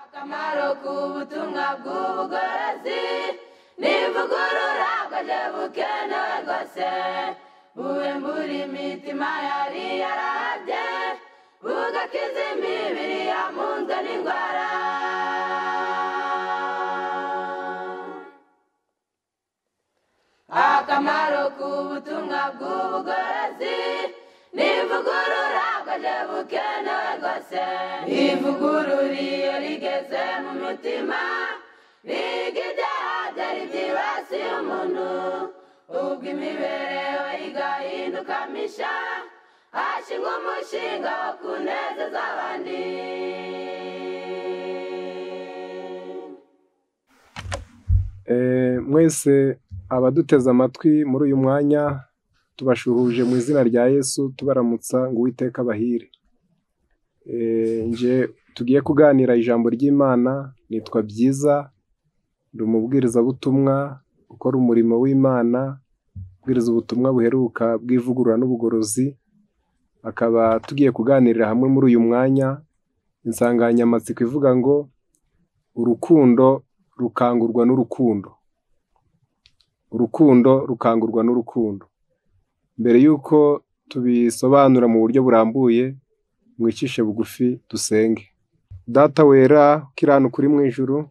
akamaro k'ubutumwa bw'ubugorozi n'ivugurura bwaje bukenewe rwose buwembura imitima yari yarabye bugakiza imibiri yamunzwe n'indwara. Akamaro k'ubutumwa bw'ubugorozi n'ivugurura bwaje bukenewe rwose ivugurura iyo rigeze mu mutima biga ibyaha byari byibasiye umuntu ubwo imibereho igahinduka misha hashingwa umushinga wo kunezeza abandi. Mwese abaduteze amatwi muri uyu mwanya tubashuhuje mu izina rya Yesu tubaramutsa ngo Uwiteka abahire. Nje tugiye kuganira ijambo ry'Imana, nitwa Byiza, ndi umubwirizabutumwa ukora umurimo w'Imana, ubwiriza ubutumwa buheruka bw'ivugurura n'ubugorozi. Akaba tugiye kuganirira hamwe muri uyu mwanya insanganyamatsiko ivuga ngo urukundo rukangurwa n'urukundo. Urukundo rukangurwa n'urukundo. Mbere yuko tubisobanura mu buryo burambuye, mwicishe bugufi dusenge. Data wera ukiranuka uri mu ijuru,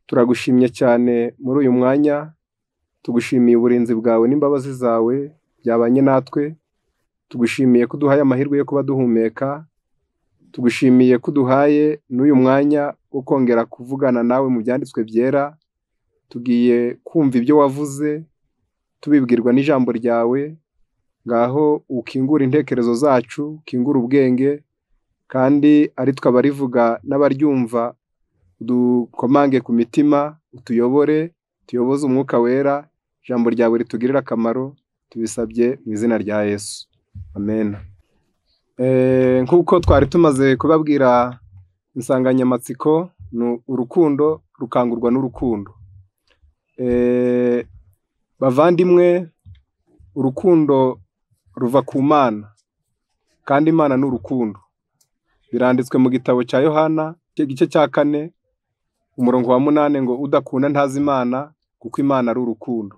turagushimye cyane muri uyu mwanya, tugushimiye uburinzi bwawe n'imbabazi zawe byabanye natwe, tugushimiye ko uduhaye amahirwe yo kuba duhumeka, tugushimiye ko uduhaye n'uyu mwanya wo kongera kuvugana nawe mu byanditswe byera. Tugiye kumva ibyo wavuze tubibwirwa n'ijambo ryawe, ngaho ukingura intekerezo zacu, ukingura ubwenge, kandi ari twe abarivuga n'abaryumva dukomange ku mitima, utuyobore, tuyoboze umwuka wera, ijambo ryawe ritugirira akamaro, tubisabye mu izina rya Yesu, amen. Nk'uko twari tumaze kubabwira insanganyamatsiko, ni urukundo rukangurwa n'urukundo. Bavandimwe, urukundo ruva ku Mana, kandi Imana ni urukundo. Biranditswe mu gitabo cya Yohana igice cya 4 umurongo wa 8 ngo udakunda ntazi Imana, kuko Imana ari urukundo.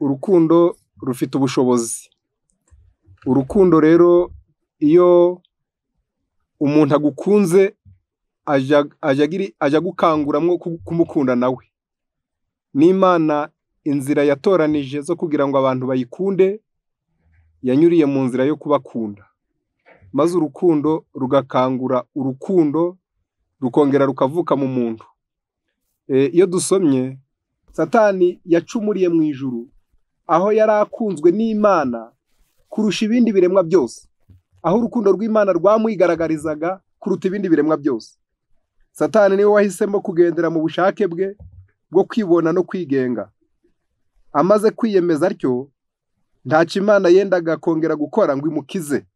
Urukundo rufite ubushobozi. Urukundo rero iyo umuntu agukunze ajya gukanguramwo kumukunda nawe. N'Imana inzira yatoranije zo kugira ngo abantu bayikunde yanyuriye mu nzira yo kubakunda, maze urukundo rugakangura urukundo rukongera rukavuka mu muntu. Iyo dusomye, Satani yacumuriye mu ijuru aho yari akunzwe n'Imana kurusha ibindi biremwa byose, aho urukundo rw'Imana rwamwigaragarizaga kuruta ibindi biremwa byose. Satani niwe wahisemo kugendera mu bushake bwe bwo kwibona no kwigenga. Amaze kwiyemeza atyo, ntacyo Imana yendaga kongera gukora ngo imukize.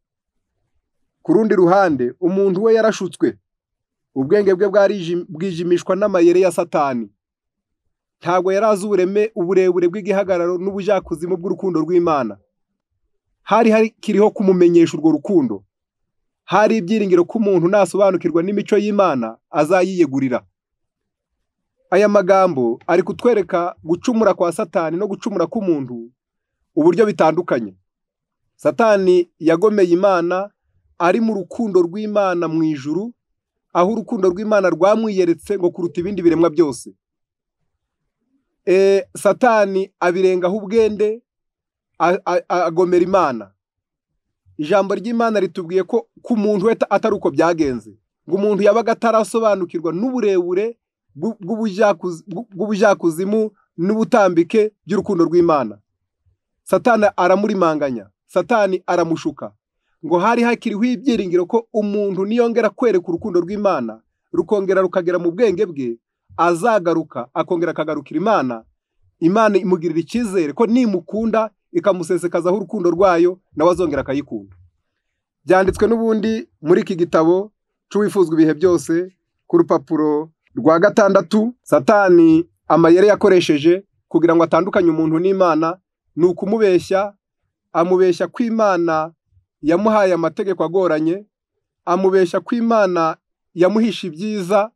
Ku rundi ruhande, umuntu we yarashutswe, ubwenge bwe bwijimishwa n'amayeri ya Satani. Ntabwo yari azi uburebure bw'igihagararo n'ubujakuzimu bw'urukundo rw'Imana. Hari hakiriho kumumenyesha urwo rukundo. Hari ibyiringiro ko umuntu nasobanukirwa n'imico y'Imana azayiyegurira. Aya magambo ari kutwereka gucumura kwa Satani no gucumura k'umuntu uburyo bitandukanye. Satani yagomeye Imana ari mu rukundo rw'Imana mu ijuru, aho urukundo rw'Imana rwamwiyeretse ngo kuruta ibindi biremwa byose. Satani abirengaho ubwende, agomera Imana. Ijambo ry'Imana ritubwiye ko ku muntu we atari uko byagenze, ngo umuntu yabaga atarasobanukirwa n'uburebure bw'ubujakuzimu n'ubutambike by'urukundo rw'Imana. Satani aramurimanganya, Satani aramushuka, ngo hari hakiriho ibyiringiro ko umuntu niyongera kwereka urukundo rw'Imana rukongera rukagera mu bwenge bwe, azagaruka akongera akagarukira Imana. Imana imugirira icyizere ko nimukunda ikamusesekazaho urukundo rwayo, nawe azongera akayikunda. Byanditswe n'ubundi muri iki gitabo cy'uwifuzwa ibihe byose ku rupapuro rwa 6. Satani amayeri yakoresheje kugira ngo atandukanye umuntu n'Imana ni ukumubeshya. Amubeshya ko Imana yamuhaye amategeko agoranye, amubeshya ko Imana yamuhisha ibyiza.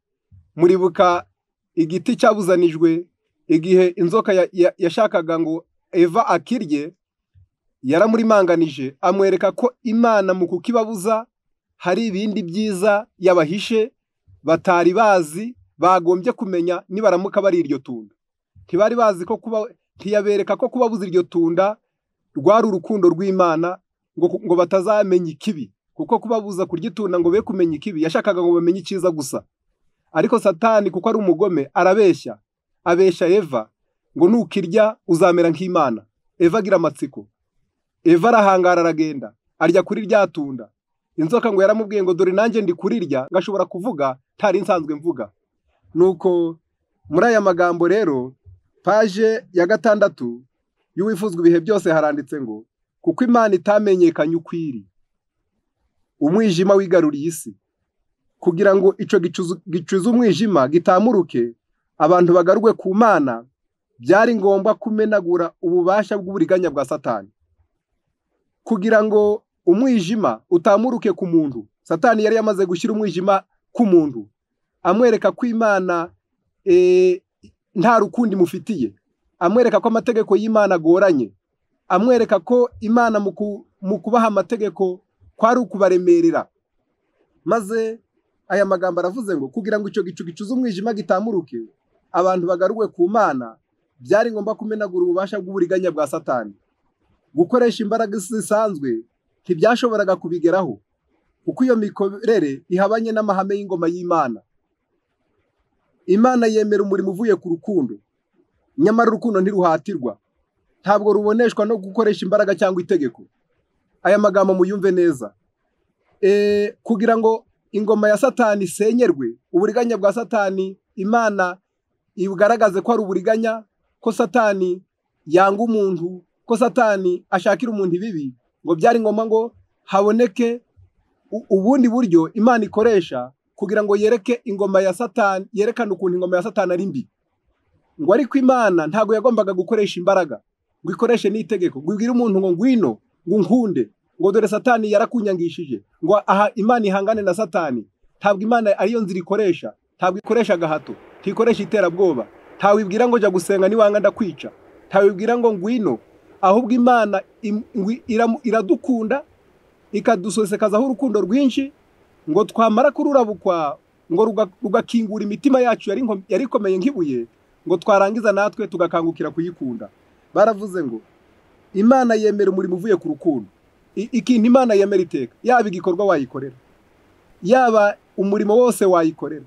Muribuka igiti cyabuzanijwe igihe inzoka yashakaga ngo Eva akirye, yaramurimanganije amwereka ko Imana mu kukibabuza hari ibindi byiza yabahishe batari bazi, bagombye kumenya nibaramuka bari iryo tunda. Ntibari bazi ko ntiyabereka ko kubabuza iryo tunda rwari urukundo rw'Imana ngo batazamenya ikibi, kuko kubabuza kurya itunda ngo be kumenya ikibi, yashakaga ngo bamenye icyiza gusa. Ariko Satani kuko ari umugome arabeshya, abeshya Eva ngo nukirya uzamera nk'Imana. Eva agira amatsiko, Eva arahangara aragenda arya kuri rya tunda. Inzoka ngo yaramubwiye ngo dore nanjye ndi kurirya ngashobora kuvuga ntari nsanzwe mvuga. Nuko muri aya magambo rero, paje ya 6 y'uwifuzwa ibihe byose haranditse ngo kuko Imana itamenyekanye ukwiri, umwijima wigaruriye isi, kugira ngo ico gicuza umwijima gitamuruke abantu bagarurwe ku Mana, byari ngombwa kumenagura ububasha bw'uburiganya bwa Satani. Kugira ngo umwijima utamuruke ku muntu, Satani yari yamaze gushyira umwijima ku muntu, amwereka ko Imana nta rukundo imufitiye, amwereka ko amategeko y'Imana agoranye, amwereka ko Imana mu kubaha amategeko kwari ukubaremerera. Maze aya magambo aravuze ngo kugira ngo icyo gicu gicuza umwijima gitamuruke abantu bagarurwe ku Mana, byari ngombwa kumenagura ububasha bw'uburiganya bwa Satani. Gukoresha imbaraga zisanzwe ntibyashoboraga kubigeraho, kuko iyo mikorere ihabanye n'amahame y'ingoma y'Imana. Imana yemera umurimo uvuye ku rukundo, nyamara urukundo ntiruhatirwa, ntabwo ruboneshwa no gukoresha imbaraga cyangwa itegeko. Aya magambo muyumve neza. Kugira ngo ingoma ya Satani isenyerwe, uburiganya bwa Satani Imana ibugaragaze ko ari uburiganya, ko Satani yanga umuntu, ko Satani ashakira umuntu ibibi, ngo byari ngombwa ngo haboneke ubundi buryo Imana ikoresha kugira ngo yereke ingoma ya Satani, yerekane ukuntu ingoma ya Satani ari mbi. Ngo ariko Imana ntago yagombaga gukoresha imbaraga, ngo ikoreshe n'itegeko, ngo ibwire umuntu ngo ngwino, ngo nkunde, ngo dore Satani yarakunyangishije, ngo aha Imana ihangane na Satani. Ntabwo Imana ariyo nzira ikoresha, ntabwo ikoresha gahato, ntikoresha iterabwoba, ntawe ibwira ngo jya gusenga niwanga ndakwica, ntawe ibwira ngo ngwino. Ahubwo Imana iradukunda, ikadusosekazaho urukundo rwinshi, ngo twamara kururabukwa ngo rugakingura imitima yacu yari ikomeye nk'ibuye, ngo twarangiza natwe tugakangukira kuyikunda. Baravuze ngo Imana yemera umurimo uvuye ku rukundo. Ikintu Imana yemera iteka, yaba igikorwa wayikorera, yaba umurimo wose wayikorera,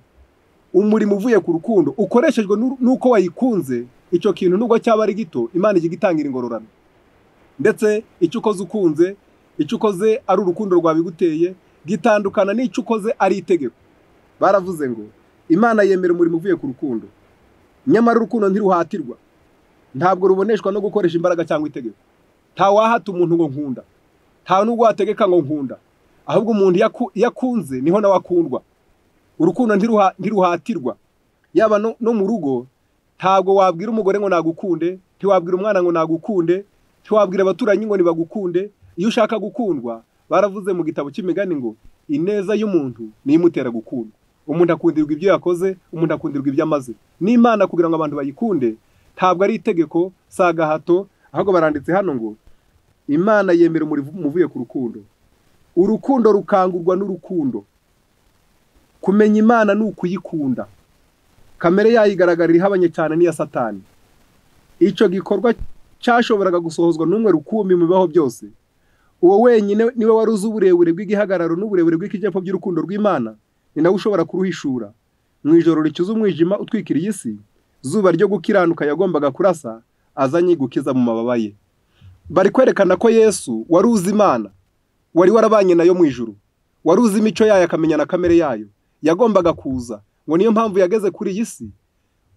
umurimo uvuye ku rukundo ukoreshejwe nuko wayikunze, icyo kintu nubwo cyaba ari gito Imana igitangira ingororano. Ndetse icyo ukoze ukunze, icyo ukoze ari urukundo rwabiguteye, gitandukana n'icyo ukoze ari itegeko. Baravuze ngo Imana yemera umurimo uvuye ku rukundo, nyamara urukundo ntiruhatirwa, ntabwo ruboneshwa no gukoresha imbaraga cyangwa itegeko. Nta wahata umuntu ngo nkunda, nta nubwo wategeka ngo nkunda, ahubwo umuntu yakunze niho nawe akundwa. Urukundo ntiruhatirwa, yaba no mu rugo. Ntabwo wabwira umugore ngo nagukunde, ntiwabwira umwana ngo nagukunde, ntiwabwira abaturanyi ngo nibagukunde. Iyo ushaka gukundwa, baravuze mu gitabo cy'imigani ngo ineza y'umuntu niyo imutera gukundwa. Umuntu akundirwa ibyo yakoze, umuntu akundirwa ibyo amaze. N'Imana kugira ngo abantu bayikunde ntabwo ari itegeko, sa gahato, ahubwo baranditse hano ngo Imana yemera umurimo uvuye ku rukundo. Urukundo rukangurwa n'urukundo. Kumenya Imana ni ukuyikunda. Kamere yayo igaragarira ihabanye cyane n'iya Satani. Icyo gikorwa cyashoboraga gusohozwa n'umwe rukumbi mu bibaho byose. Uwo wenyine niwe wari uzi uburebure bw'igihagararo n'uburebure bw'ikijepfo by'urukundo rw'Imana, ni nawe ushobora kuruhishura. Mu ijoro ricuza umwijima utwikiriye isi, zuba ryo gukiranuka yagombaga kurasa, azanye gukiza mu mababa ye. Bari kwerekana ko Yesu wari uzi Imana, wari warabanye nayo mu ijuru, wari uzi imico yayo akamenya na kamere yayo, yagombaga kuza. Ngo niyo mpamvu yageze kuri iyi si,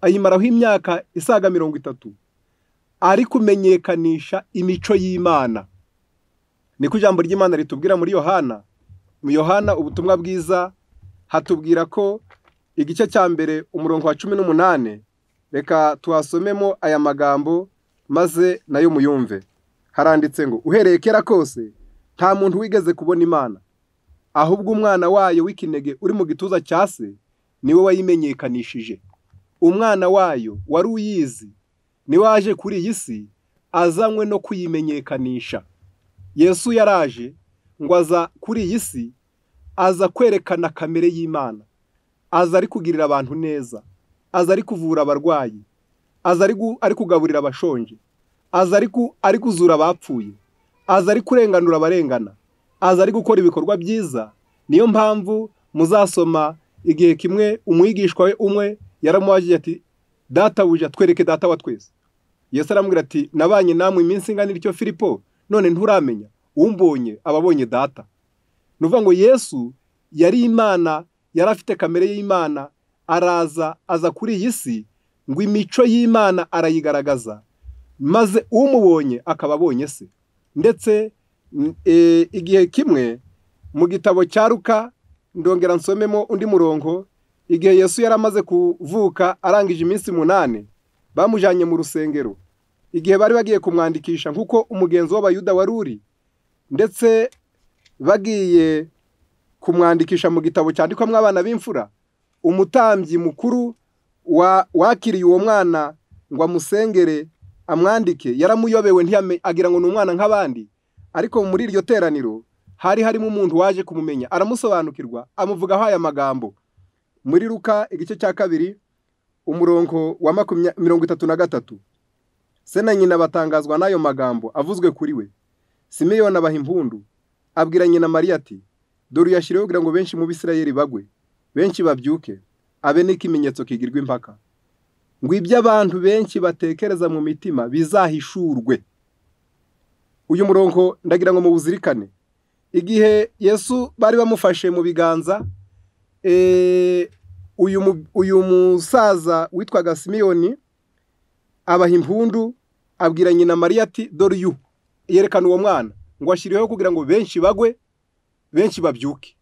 ayimaraho imyaka isaga 30, ari kumenyekanisha imico y'Imana. Niko ijambo ry'Imana ritubwira muri Yohana. Mu Yohana ubutumwa bwiza hatubwira ko igice cya mbere umurongo wa 18, reka tuhasomemo aya magambo maze nayo muyumve. Haranditse ngo uhereye kera kose nta muntu wigeze kubona Imana, ahubwo umwana wayo w'ikinege uri mu gituza cya se niwe wayimenyekanishije. Umwana wayo wari uyizi niwe waje kuri iyi si azanywe no kuyimenyekanisha. Yesu yaraje ngo aza kuri iyi si aza kwerekana kamere y'Imana, aza ari kugirira abantu neza, aza ari kuvura abarwayi, aza ari kugaburira abashonje, aza ari kuzura abapfuye, aza ari kurenganura abarengana, aza ari gukora ibikorwa byiza. Niyo mpamvu muzasoma igihe kimwe umwigishwa we umwe yaramubajije ati, databuja twereke data wa twese. Yesu aramubwira ati, nabanye namwe iminsi ingana ityo Filipo, none nturamenya? Umbonye ababonye data. Nuvuga ngo Yesu yari Imana, yari afite kamere y'Imana, aza kuri iyi si ngo imico y'Imana arayigaragaza, maze umubonye akaba abonye se. Ndetse igihe kimwe mu gitabo cya Luka, ndongera nsomemo undi murongo, igihe Yesu yari amaze kuvuka arangije iminsi 8, bamujanye mu rusengero. Igihe bari bagiye kumwandikisha nk'uko umugenzo w'Abayuda wari uri, ndetse bagiye kumwandikisha mu gitabo cyandikwamo abana b'imfura, umutambyi mukuru wakiriye uwo mwana ngo amusengere amwandike yaramuyobewe, agira ngo ni umwana nk'abandi. Ariko muri iryo teraniro hari harimo umuntu waje kumumenya, aramusobanukirwa, amuvugaho aya magambo. Muri Luka igice cya 2 umurongo wa 33, se na nyina batangazwa n'ayo magambo avuzwe kuri we. Simeyoni abaha impundu, abwira nyina Mariya ati, dore uyashyiriweho kugira ngo benshi mu Bisirayeli bagwe, benshi babyuke, abe n'ikimenyetso kigirwa impaka, ngo ibyo abantu benshi batekereza mu mitima bizahishurwe. Uyu murongo ndagira ngo mubuzirikane. Igihe Yesu bari bamufashe mu biganza, uyu musaza witwaga Simeyoni abaha impundu, abwira nyina Mariya ati, dore uyu, yerekana uwo mwana ngo ashyiriweho kugira ngo benshi bagwe, benshi babyuke,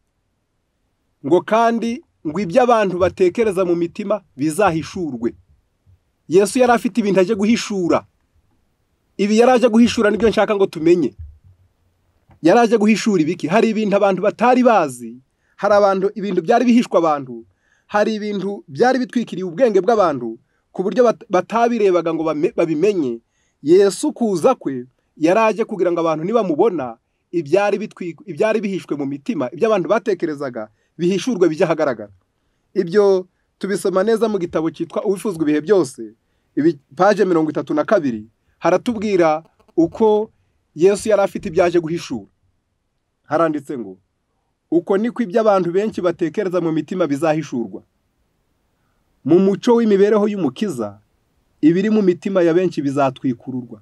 ngo kandi ngo ibyo abantu batekereza mu mitima bizahishurwe. Yesu yari afite ibintu aje guhishura. Ibi yari aje guhishura nibyo nshaka ngo tumenye. Yari aje guhishura ibiki? Hari ibintu abantu batari bazi, hari abantu ibintu byari bihishwa abantu, hari ibintu byari bitwikiriye ubwenge bw'abantu ku buryo batabirebaga ngo babimenye. Yesu kuza kwe yaraje kugira ngo abantu nibamubona ibyari bihishwe mu mitima, ibyo abantu batekerezaga bihishurwe bijya hagaragara. Ibyo tubisoma neza mu gitabo cyitwa Uwifuzwa ibihe byose, page 32, haratubwira uko Yesu yari afite ibyaje guhishura. Haranditse ngo, uko niko ibyo abantu benshi batekereza mu mitima bizahishurwa. Mu muco w'imibereho y'umukiza, ibiri mu mitima ya benshi bizatwikururwa.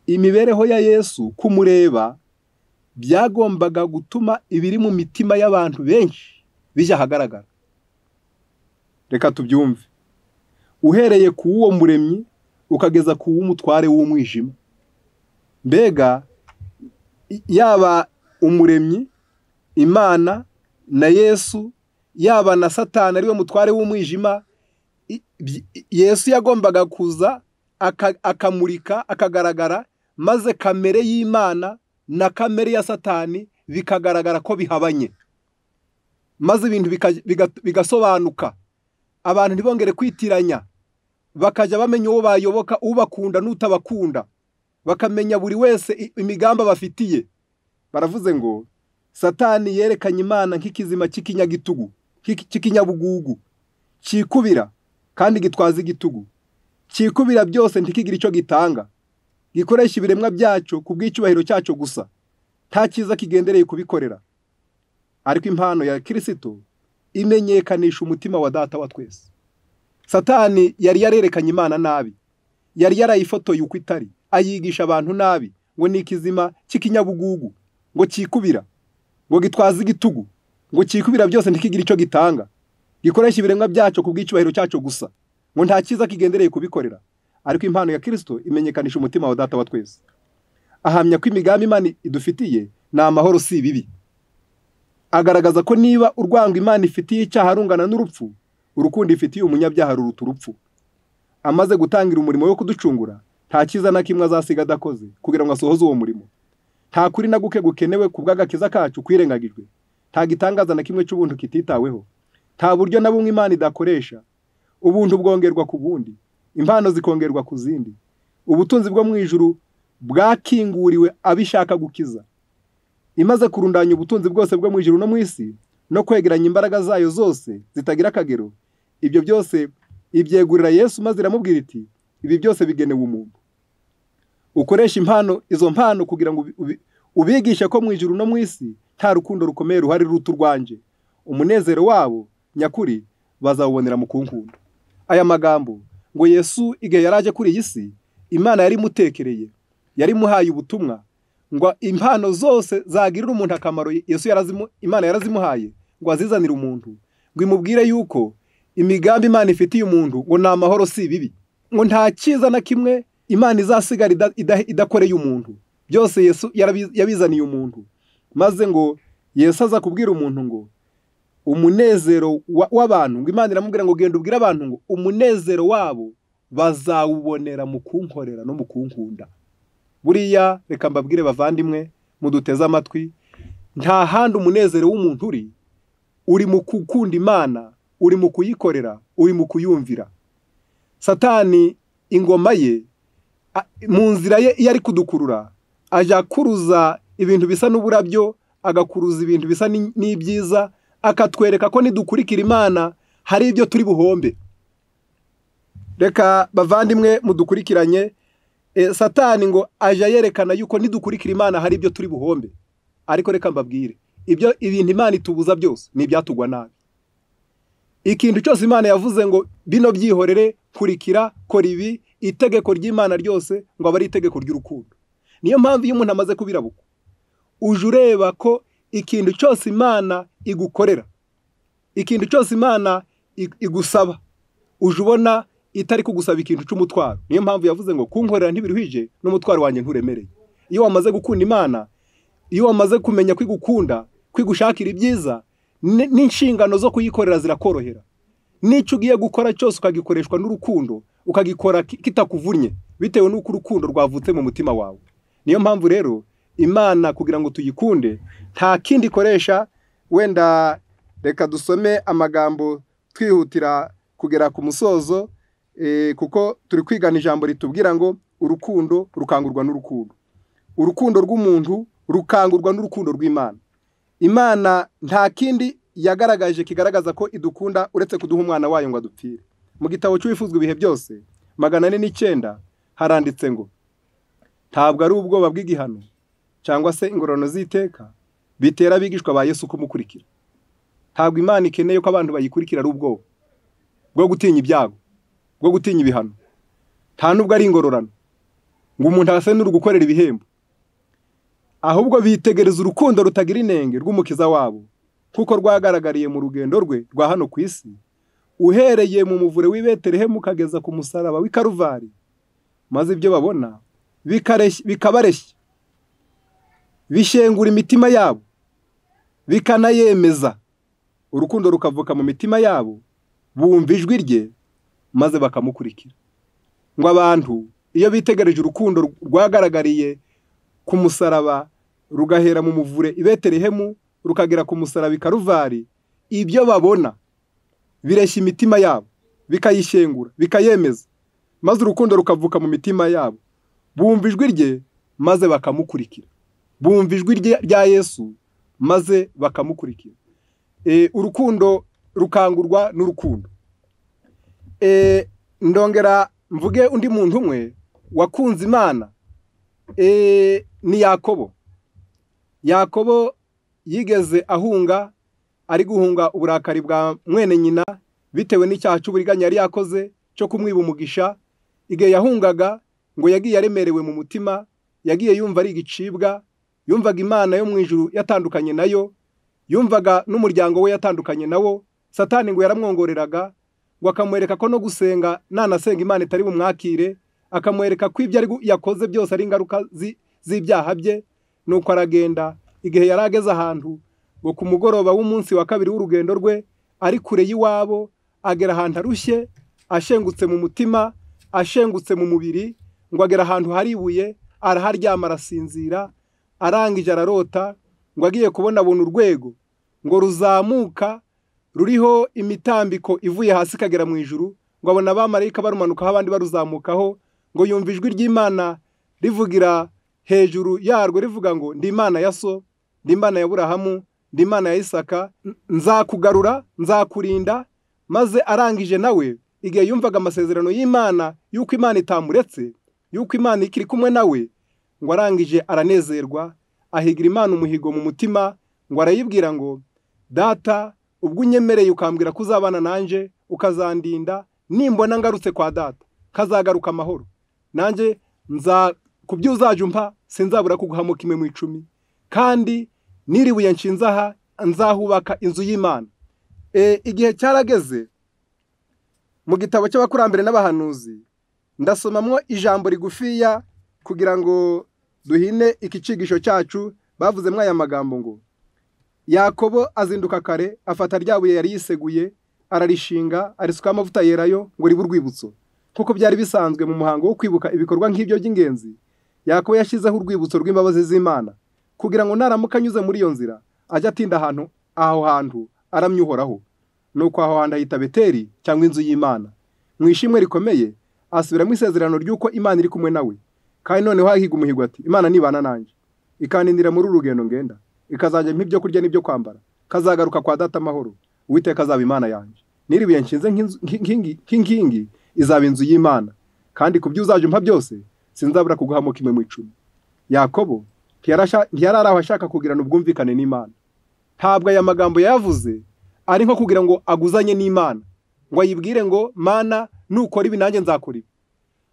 Imibereho ya Yesu kumureba byagombaga gutuma ibiri mu mitima y'abantu benshi bijya hagaragara. Reka tubyumve. Uhereye ku uwo muremyi ukageza ku w'umutware w'umwijima. Mbega yaba umuremyi, Imana na Yesu, yaba na Satani ariwe mutware w'umwijima, Yesu yagombaga kuza akamurika, akagaragara, maze kamere y'Imana na kamere ya Satani bikagaragara ko bihabanye, maze ibintu bigasobanuka. Abantu ntibongere kwitiranya, bakajya bamenya uwo bayoboka, ubakunda n'utabakunda, bakamenya buri wese imigamba bafitiye. Baravuze ngo Satani yerekanye Imana nk'ikizima cy'ikinyagitugu, cy'ikinyabugugu, cyikubira kandi gitwaza igitugu, cyikubira byose ntikigira icyo gitanga, gikoresha ibiremwa byacu ku bw'icyubahiro cyacu gusa, nta cyiza kigendereye kubikorera. Ariko impano ya Kristo imenyekanisha umutima wa data wa twese. Satani yari yarerekanye Imana nabi, yari yarayifotoye uko itari, ayigisha abantu nabi, ngo ni ikizima cy'ikinyabugugu, ngo cyikubira, ngo gitwaza igitugu, ngo cyikubira byose ntikigira icyo gitanga, gikoresha ibiremwa byacu ku bw'icyubahiro cyacu gusa, ngo nta cyiza kigendereye kubikorera. Ariko impano ya Kristo imenyekanisha umutima wa data wa twese. Ahamya ko imigambi Imana idufitiye ni amahoro si ibibi. Agaragaza ko niba urwango Imana ifitiye icyaha rungana n'urupfu, urukundo ifitiye umunyabyaha ruruta urupfu. Amaze gutangira umurimo wo kuducungura, nta cyiza na kimwe azasiga adakoze kugira ngo asohoze uwo murimo. Nta kuri na guke gukenewe ku bw'agakiza kacu kwirengagijwe, nta gitangaza na kimwe cy'ubuntu kititaweho, nta buryo na bumwe Imana idakoresha. Ubuntu bwongerwa ku bundi, impano zikongerwa ku zindi. Ubutunzi bwo mu ijuru bwakinguriwe abishaka gukiza. Imaze kurundanya ubutunzi bwose bwo mu ijuru no mu isi no kwegeranya imbaraga zayo zose zitagira akagero, ibyo byose ibyegurira Yesu maze iramubwira iti, ibi byose bigenewe umuntu. Ukoresha izo mpano kugira ngo ubigishe ko mu ijuru no mu isi nta rukundo rukomeye ruhari ruta urwanje. Umunezero wabo nyakuri bazawubonera mu kunkunda. Aya magambo ngo Yesu igihe yaraje kuri iyi si, Imana yari mutekereye, yari muhaye ubutumwa ngo impano zose zagirira umuntu akamaro. Imana yarazimuhaye ngo azizanire umuntu, ngo imubwire yuko imigambi Imana ifitiye umuntu ngo ni amahoro si ibibi, ngo nta cyiza na kimwe Imana izasigara idakoreye umuntu. Byose Yesu yabizaniye umuntu. Maze ngo Yesu aza kubwira umuntu ngo umunezero w'abantu, ngo Imana iramubwira ngo genda ubwire abantu ngo umunezero wabo bazawubonera mu kunkorera no mu kunkunda. Buriya reka mbabwire bavandimwe muduteze amatwi, nta handi umunezero w'umuntu uri mu gukunda Imana, uri mu kuyikorera, uri mu kuyumvira. Satani ingoma ye mu nzira ye iyo ari kudukurura, ajya kuruza ibintu bisa n'uburabyo, agakuruza ibintu bisa n'ibyiza, akatwereka ko nidukurikira Imana hari ibyo turi buhombe. Reka bavandimwe mudukurikiranye, Satani ngo aja yerekana yuko nidukurikira Imana hari ibyo turi buhombe. Ariko reka mbabwire, ibintu Imana itubuza byose ni ibyatugwa nabi. Ikintu cyose Imana yavuze ngo bino byihorere, kurikira, kora ibi, itegeko ry'Imana ryose ngo aba ari itegeko ry'urukundo. Niyo mpamvu iyo umuntu amaze kubirabuka, uje ureba ko ikintu cyose Imana igukorera, ikintu cyose Imana igusaba, uje ubona itari kugusaba ikintu cy'umutwaro. Niyo mpamvu yavuze ngo kunkorera ntibiruhije n'umutwaro wanjye nturemereye. Iyo wamaze gukunda Imana, iyo wamaze kumenya kwigukunda, kwigushakira ibyiza, n'inshingano zo kuyikorera zirakorohera. N'icyo ugiye gukora cyose ukagikoreshwa n'urukundo, ukagikora kitakuvunye bitewe n'uko urukundo rwavutse mu mutima wawe. Niyo mpamvu rero Imana kugira ngo tuyikunde nta kindi ikoresha. Wenda reka dusome amagambo twihutira kugera ku musozo, kuko turi kwigana ijambo ritubwira ngo urukundo rukangurwa n'urukundo. Urukundo rw'umuntu rukangurwa n'urukundo rw'Imana. Imana nta kindi yagaragaje kigaragaza ko idukunda uretse kuduha umwana wayo ngo adupfire. Mu gitabo cy'Uwifuzwa ibihe byose 409 haranditse ngo ntabwo ari ubwoba bw'igihano cyangwa se ingororano z'iteka bitera abigishwa ba Yesu kumukurikira. Ntabwo Imana ikeneye ko abantu bayikurikira ari ubwoba bwo gutinya ibyago, bwo gutinya ibihano. Nta nubwo ari ingororano ngo umuntu ase n'uru gukorera ibihembo, ahubwo bitegereza urukundo rutagira inenge rw'umukiza wabo, kuko rwagaragariye mu rugendo rwe rwa hano ku isi, uhereye mu muvure w'i Betelehemu ukageza ku musaraba w'i Karuvari. Maze ibyo babona bikabareshya, bishengura imitima yabo, bikanayemeza. Urukundo rukavuka mu mitima yabo, bumva ijwi rye maze bakamukurikira. Ngo abantu iyo bitegereje urukundo rwagaragariye ku musaraba, rugahera mu muvure i Betelehemu rukagera ku musaraba i Karuvari, ibyo babona bireshya imitima yabo, bikayishengura, bikayemeza. Maze urukundo rukavuka mu mitima yabo, bumva ijwi rye maze bakamukurikira. Bumva ijwi rya Yesu maze bakamukurikira. Urukundo rukangurwa n'urukundo. Ndongera mvuge undi muntu umwe wakunze Imana, ni Yakobo. Yakobo yigeze ahunga, ari guhunga uburakari bwa mwene nyina bitewe n'icyaha cy'uburiganya yari yakoze cyo kumwiba umugisha. Igihe yahungaga ngo yagiye aremerewe mu mutima, yagiye yumva ari igicibwa, yumvaga Imana yo mu ijuru yatandukanye nayo, yumvaga n'umuryango we yatandukanye nawo. Satani ngo yaramwongoreraga, ngo akamwereka ko no gusenga nanasenga Imana itari bumwakire, akamwereka ko ibyo yakoze byose ari ingaruka z'ibyaha bye. Nuko aragenda. Igihe yarageze ahantu ngo ku mugoroba w'umunsi wa kabiri w'urugendo rwe, ari kure y'iwabo, agera ahantu arushye, ashengutse mu mutima, ashengutse mu mubiri, ngo agera ahantu hari ibuye, araharyama arasinzira. Arangije ararota, ngo agiye kubona abona urwego, ngo ruzamuka ruriho imitambiko ivuye hasi ikagera mu ijuru, ngo abona abamarayika barumanukaho abandi baruzamukaho, ngo yumva ijwi ry'Imana rivugira hejuru yarwo rivuga ngo ndi Imana ya so, ndi Imana ya Aburahamu, ndi Imana ya Isaka, nzakugarura, nzakurinda. Maze arangije nawe igihe yumvaga amasezerano y'Imana yuko Imana itamuretse, yuko Imana ikiri kumwe nawe, ngo arangije aranezerwa, ahigira Imana umuhigo mu mutima, ngo arayibwira ngo data, ubwo unyemereye ukambwira ko uzabana nanje ukazandinda, nimbona ngarutse kwa data kazagaruka amahoro, nanjye kubyo uzaje umpa sinzabura kuguhamo kimwe mu 10, kandi niribuye nshinzaha nzahubaka inzu y'Imana. Igihe cyarageze mu gitabo cy'abakurambere n'abahanuzi, ndasomamwo ijambo rigufiya kugira ngo duhine iki cigisho cyacu. Bavuzemwo aya magambo ngo Yakobo azinduka kare, afata ryabuye yari yiseguye, ararishinga, arisuka amavuta yerayo ngo ribe urwibutso. Kuko byari bisanzwe mu muhango wo kwibuka ibikorwa nk'ibyo by'ingenzi, Yakobo yashyizeho urwibutso rw'imbabazi z'Imana, kugira ngo naramuka anyuze muri iyo nzira ajya atinda aho hantu aramye Uhoraho. Nuko aho hantu ahita Beteli, cyangwa inzu y'Imana. Mu ishimwe rikomeye asubiramo isezerano ry'uko Imana iri kumwe nawe, kandi noneho ahiga umuhigo ati Imana nibana nanjye, ikandindira muri urugendo ngenda, ikazajya impa ibyo kurya n'ibyo kwambara, kazagaruka kwa data amahoro, Uwiteka azaba Imana yanjye, niribuye nshinze nk'inkingi izaba inzu y'Imana, kandi kubyo uzaje umpa byose sinzabura kuguhamo kimwe mu 10. Yakobo ntiyari aho ashaka kugirana ubwumvikane n'Imana. Ntabwo aya magambo yavuze ari nko kugira ngo aguzanye n'Imana, ngo ayibwire ngo Mana nukora ibi nanjye nzakora ibi.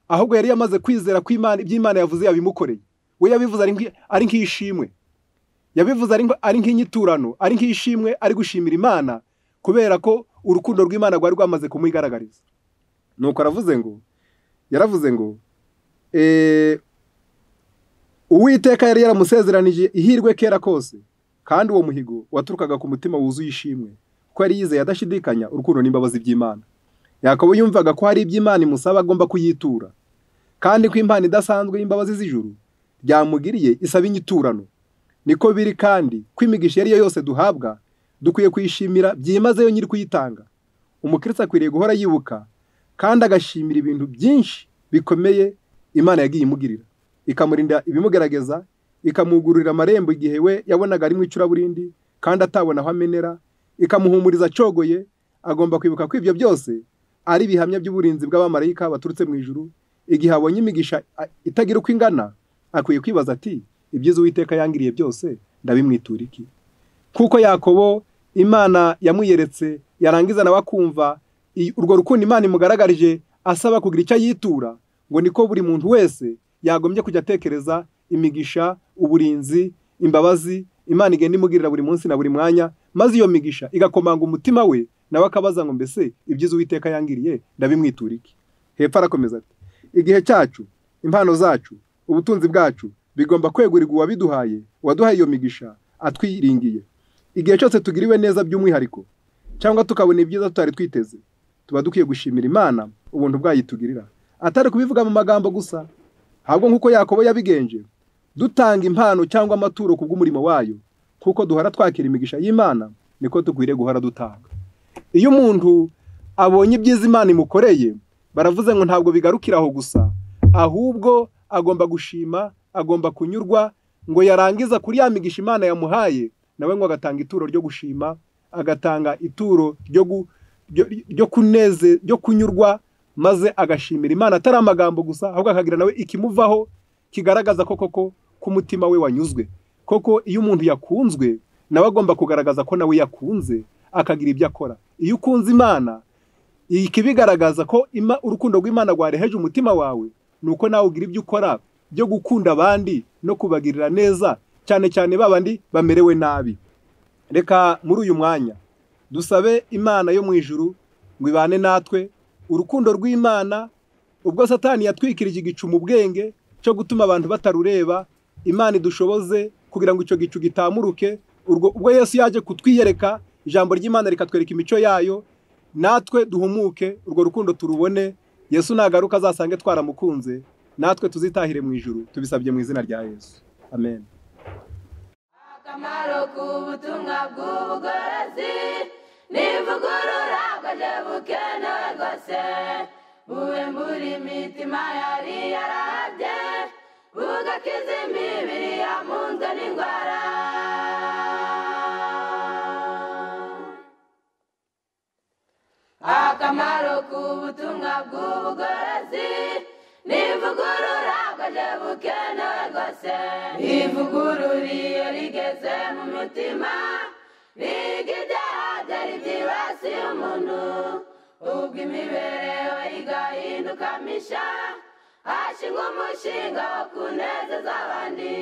Ahubwo yari yamaze kwizera ko iby'Imana yavuze yabimukoreye. We yabivuze ari nk'ishimwe, yabivuze ari nk'inyiturano, ari nk'ishimwe, ari gushimira Imana kubera ko urukundo rw'Imana rwari rwamaze kumuyigaragariza. Nuko yaravuze ngo Uwiteka yari yaramusezeranije ihirwe kera kose, kandi uwo muhigo waturukaga ku mutima wuzuye ishimwe, ko yari yizeye adashidikanya urukundo n'imbabazi by'Imana. Yakobo yumvaga ko hari iby'Imana imusaba agomba kuyitura, kandi ko impano idasanzwe y'imbabazi z'ijuru ryamugiriye isaba inyiturano. Niko biri kandi ko imigisha yari yo yose duhabwa dukwiye kuyishimira byimazeyo nyiri kuyitanga. Umukristo akwiriye guhora yibuka kandi agashimira ibintu byinshi bikomeye Imana yagiye imugirira, ikamurinda ibimugerageza, ikamugururira amarembo igihe we yabonaga ari mu icuraburindi kandi atabona aho amenera, ikamuhumuriza acogoye. Agomba kwibuka ko ibyo byose ari ibihamya by'uburinzi bw'abamarayika baturutse mu ijuru. Igihe abonye imigisha itagira uko ingana, akwiye kwibaza ati ibyiza Uwiteka yangiriye byose ndabimwitura iki? Kuko Yakobo Imana yamuyeretse, yarangiza nawe akumva urwo rukundo Imana imugaragarije asaba kugira icyo yitura, ngo niko buri muntu wese yagombye kujya atekereza imigisha, uburinzi, imbabazi Imana igenda imugirira buri munsi na buri mwanya, maze iyo migisha igakomanga umutima we, nawe akabaza ngo mbese ibyiza Uwiteka yangiriye ndabimwitura iki? Hepfo arakomeza ati igihe cyacu, impano zacu, ubutunzi bwacu bigomba kwegurirwa uwabiduhaye, uwaduhaye iyo migisha atwiringiye. Igihe cyose tugiriwe neza by'umwihariko, cyangwa tukabona ibyiza tutari twiteze, tuba dukwiye gushimira Imana ubuntu bwayitugirira, atari kubivuga mu magambo gusa, ahubwo nk'uko Yakobo yabigenje, dutanga impano cyangwa amaturo kubw'umurimo wayo. Kuko duhora twakira imigisha y'Imana, niko tukwiriye guhora dutanga. Iyo umuntu abonye ibyiza Imana imukoreye, baravuze ngo ntabwo bigarukira aho gusa, ahubwo agomba gushima, agomba kunyurwa, ngo yarangiza kuri ya migisha Imana yamuhaye, nawe ngo agatanga ituro ryo gushima, agatanga ituro ryo kuneze, ryo kunyurwa, maze agashimira Imana atari amagambo gusa, ahubwo akagira nawe ikimuvaho kigaragaza koko k'umutima we wanyuzwe. Koko iyo umuntu yakunzwe, nawe agomba kugaragaza ko nawe yakunze, akagira ibyo akora. Iyo ukunze Imana, ikibigaragaza ko urukundo rw'Imana rwareheje umutima wawe, nuko nawe ugira ibyo ukora byo gukunda abandi no kubagirira neza, cyane cyane babandi bamerewe nabi. Reka muri uyu mwanya dusabe Imana yo mu ijuru ngo ibane natwe. Urukundo rw'Imana, ubwo Satani yatwikirije igicu mu bwenge cyo gutuma abantu batarureba, Imana idushoboze kugira ngo icyo gicu gitamuruke. Ubwo Yesu yaje kutwiyereka, ijambo ry'Imana rikatwereka imico yayo, natwe duhumuke, urwo rukundo turubone. Yesu nagaruka azasange twaramukunze, natwe tuzitahire mu ijuru. Tubisabye mu izina rya Yesu, amen. akamaro k'ubutumwa bw'ubugorozi n'ivugurura bwaje bukenewe rwose buwembura imitima yari yarabye bugakiza imibiri yamunzwe n'indwara. Akamaro k'ubutumwa bw'ubugorozi n'ivugurura bwaje bukenewe rwose ivugurura iyo rigeze mu mitima riga ibyaha byari byibasiye umuntu ubwo imibereho igahinduka misha hashingwa umushinga wo kunezeza abandi.